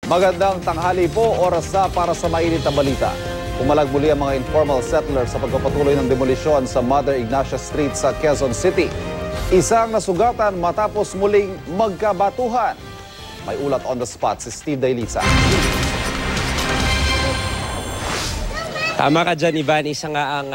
Magandang tanghali po, oras na para sa mainit na balita. Pumalag muli ang mga informal settlers sa pagpapatuloy ng demolisyon sa Mother Ignacia Street sa Quezon City. Isang nasugatan matapos muling magkabatuhan. May ulat on the spot si Steve Dailisa. Tama ka dyan, Ivan. Isa nga ang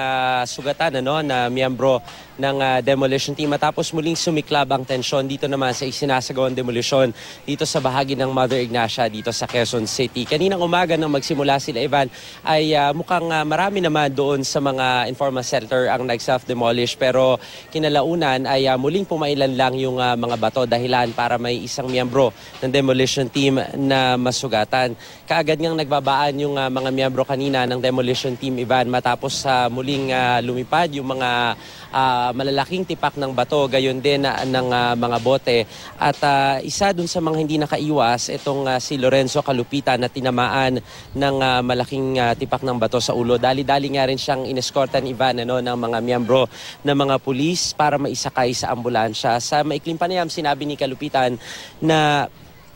sugatan na miyembro ng demolition team matapos muling sumiklab ang tensyon dito naman sa isinasagawang demolisyon dito sa bahagi ng Mother Ignacia dito sa Quezon City. Kaninang umaga nang magsimula sila, Ivan, ay mukhang marami naman doon sa mga informal settler ang nag-self-demolish, pero kinalaunan ay muling pumailan lang yung mga bato dahilan para may isang miyembro ng demolition team na masugatan. Kaagad ngang nagbabaan yung mga miyembro kanina ng demolition team, Ivan, matapos muling lumipad yung mga malalaking tipak ng bato, gayon din ng mga bote. At isa dun sa mga hindi nakaiwas, itong si Lorenzo Kalupitan na tinamaan ng malaking tipak ng bato sa ulo. Dali-dali nga rin siyang inescortan, Ivan, ng mga miyembro ng mga pulis para maisakay sa ambulansya. Sa maikling panayam, sinabi ni Kalupitan na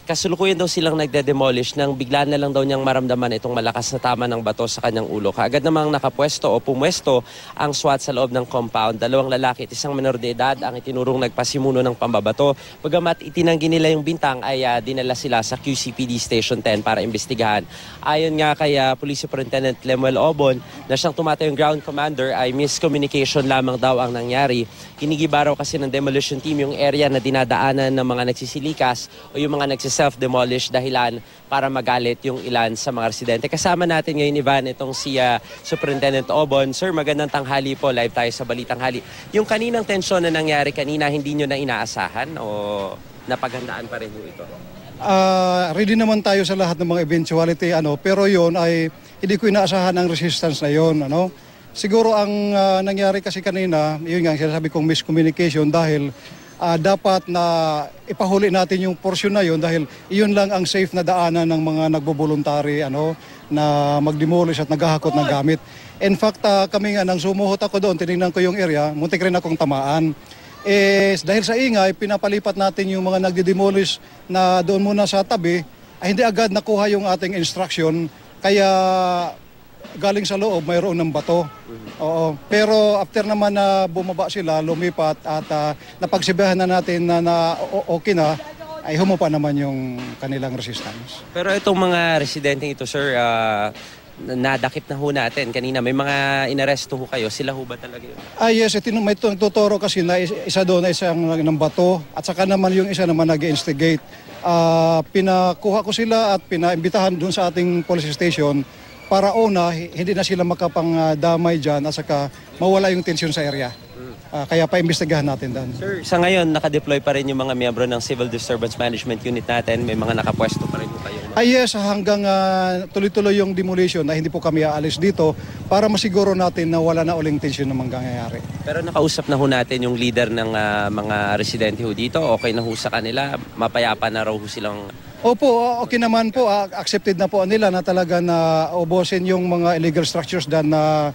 kasulukuyan daw silang nagde-demolish nang bigla na lang daw niyang maramdaman itong malakas na tama ng bato sa kanyang ulo. Kaagad namang nakapwesto o pumwesto ang SWAT sa loob ng compound. 2 lalaki at isang menor de edad ang itinurong nagpasimuno ng pambabato. Bagamat itinanggi nila yung bintang, ay dinala sila sa QCPD Station 10 para imbestigahan. Ayon nga kay Police Superintendent Lemuel Obon na siyang tumatayong ground commander, ay miscommunication lamang daw ang nangyari. Kinigiba raw kasi ng demolition team yung area na dinadaanan ng mga nagsisilikas o yung mga self-demolish dahilan para magalit yung ilan sa mga residente. Kasama natin ngayon, Ivan, itong si Superintendent Obon. Sir, magandang tanghali po. Live tayo sa Balitang Hali. Yung kaninang tensyon na nangyari kanina, hindi nyo na inaasahan o napaghandaan pa rin ito? Ready naman tayo sa lahat ng mga eventuality, pero yon ay hindi ko inaasahan ang resistance na yon. Siguro ang nangyari kasi kanina, yun nga sinasabi kong miscommunication dahil dapat na ipahuli natin yung portion na yun dahil iyon lang ang safe na daanan ng mga nagboboluntary na mag-demolish at naghahakot ng gamit. In fact, kami nga nang sumuhot ako doon, tinignan ko yung area, muntik rin akong tamaan. Dahil sa ingay, pinapalipat natin yung mga nagde-demolish na doon muna sa tabi, ay hindi agad nakuha yung ating instruction, kaya galing sa loob mayroon ng bato. Oo. Pero after naman na bumaba sila, lumipat at napagsibahan na natin na okay na, ay humupa naman yung kanilang resistance. Pero itong mga residente ito, sir, nadakip na ho natin kanina. May mga inaresto ho kayo. Sila ho ba talaga yun? Yes, may tuturo kasi na isa doon na isang ng bato at saka naman yung isa naman nag-instigate. Pinakuha ko sila at pinaimbitahan doon sa ating police station para hindi na sila makapang-damay dyan at saka mawala yung tensyon sa area. Kaya pa-imbestigahan natin doon. Sir, sa ngayon, nakadeploy pa rin yung mga miyembro ng Civil Disturbance Management Unit natin. May mga nakapwesto pa rin po kayo. Yes, hanggang tuloy-tuloy yung demolition na hindi po kami aalis dito para masiguro natin na wala na uling tensyon na mangyayari. Pero nakausap na ho natin yung leader ng mga residente ho dito. Okay na ho sa kanila? Mapayapa na raw ho silang... Opo, okay naman po. Accepted na po nila na talaga na ubusin yung mga illegal structures dyan na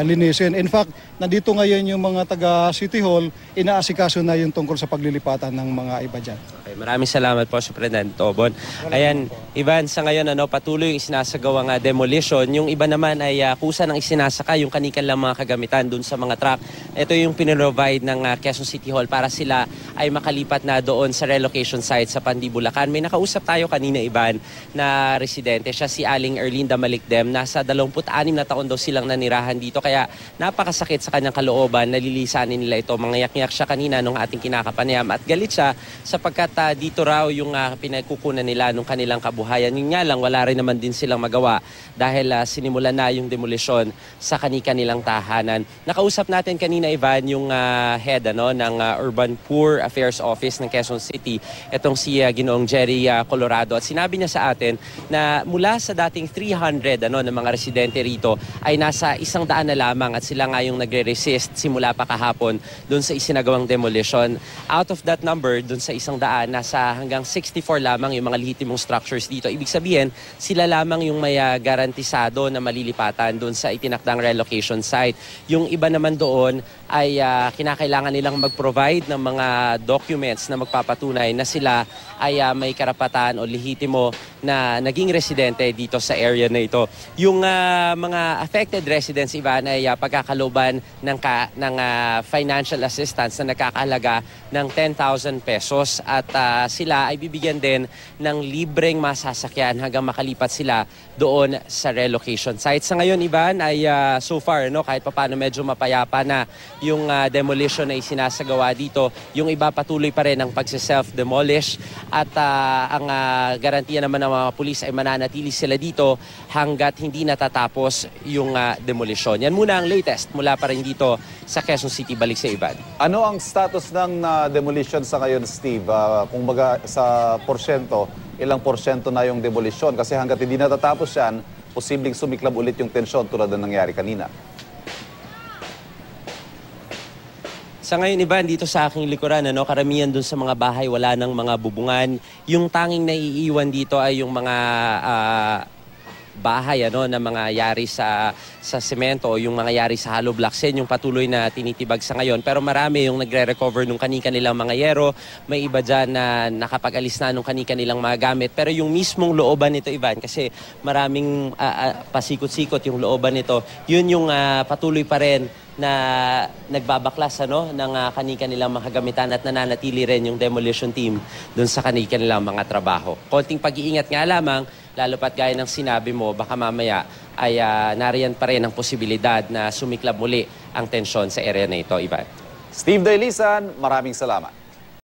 linisin. In fact, nandito ngayon yung mga taga City Hall, inaasikaso na yung tungkol sa paglilipatan ng mga iba dyan. Okay, maraming salamat po, Superintendent Obon. Ayan, Ivan, sa ngayon patuloy yung isinasagawang demolition. Yung iba naman ay kusa ng isinasaka yung kanilang mga kagamitan dun sa mga truck. Ito yung pinrovide ng Quezon City Hall para sila ay makalipat na doon sa relocation site sa Pandibulacan. May nakausap tayo kanina, Ivan, na residente. Siya si Aling Erlinda Malikdem. Nasa 26 na taon daw silang nanirahan dito. Kaya napakasakit sa kanyang kalooban. Nalilisanin nila ito. Mangyak-ngyak siya kanina nung ating kinakapanayam. At galit siya sapagkat dito raw yung pinagkukunan nila nung kanilang kabuhayan. Yun nga lang, wala rin naman din silang magawa dahil sinimulan na yung demolisyon sa kanilang tahanan. Nakausap natin kanina, Ivan, yung head ng Urban Poor Affairs Office ng Quezon City. Itong si Ginoong Jerry Colorado. At sinabi niya sa atin na mula sa dating 300 ng mga residente rito ay nasa 100 na lamang at sila nga yung nagre-resist simula pa kahapon doon sa isinagawang demolition. Out of that number, doon sa 100, nasa hanggang 64 lamang yung mga lehitimong structures dito. Ibig sabihin, sila lamang yung may garantisado na malilipatan doon sa itinakdang relocation site. Yung iba naman doon ay kinakailangan nilang mag-provide ng mga documents na magpapatunay na sila ay may karapatan o lehitimo na naging residente dito sa area na ito. Yung mga affected residents, Ivan, ay pagkakalooban ng financial assistance na nakakahalaga ng 10,000 pesos at sila ay bibigyan din ng libreng masasakyan hanggang makalipat sila doon sa relocation site. Sa ngayon, Ivan, ay so far, no, kahit papaano medyo mapayapa na yung demolition na isinasagawa dito. Yung iba patuloy pa rin ang pagse-self-demolish at ang garantiya naman ng mga pulis ay mananatili sila dito hanggat hindi natatapos yung demolition. Yan muna ang latest mula pa rin dito sa Quezon City. Balik sa Ivan. Ano ang status ng demolition sa ngayon, Steve? Kung baga sa porsyento, ilang porsyento na yung demolition? Kasi hanggat hindi natatapos yan, posibleng sumiklab ulit yung tensyon tulad ng nangyari kanina. Sa ngayon, Ivan, dito sa aking likuran, karamihan dun sa mga bahay, wala ng mga bubungan. Yung tanging naiiwan dito ay yung mga bahay na mga yari sa semento o yung mga yari sa hollow blocks. Yan yung patuloy na tinitibag sa ngayon. Pero marami yung nagre-recover nung kani-kanilang mga yero. May iba dyan na nakapag-alis na nung kani-kanilang mga gamit. Pero yung mismong looban nito, Ivan, kasi maraming pasikot-sikot yung looban nito, yun yung patuloy pa rin na nagbabaklas ng kani-kanilang mga kagamitan at nananatili rin yung demolition team doon sa kani-kanilang mga trabaho. Konting pag-iingat nga lamang, lalo pat gaya ng sinabi mo, baka mamaya ay nariyan pa rin ang posibilidad na sumiklab muli ang tensyon sa area na ito, Ivan. Steve Dailisan, maraming salamat.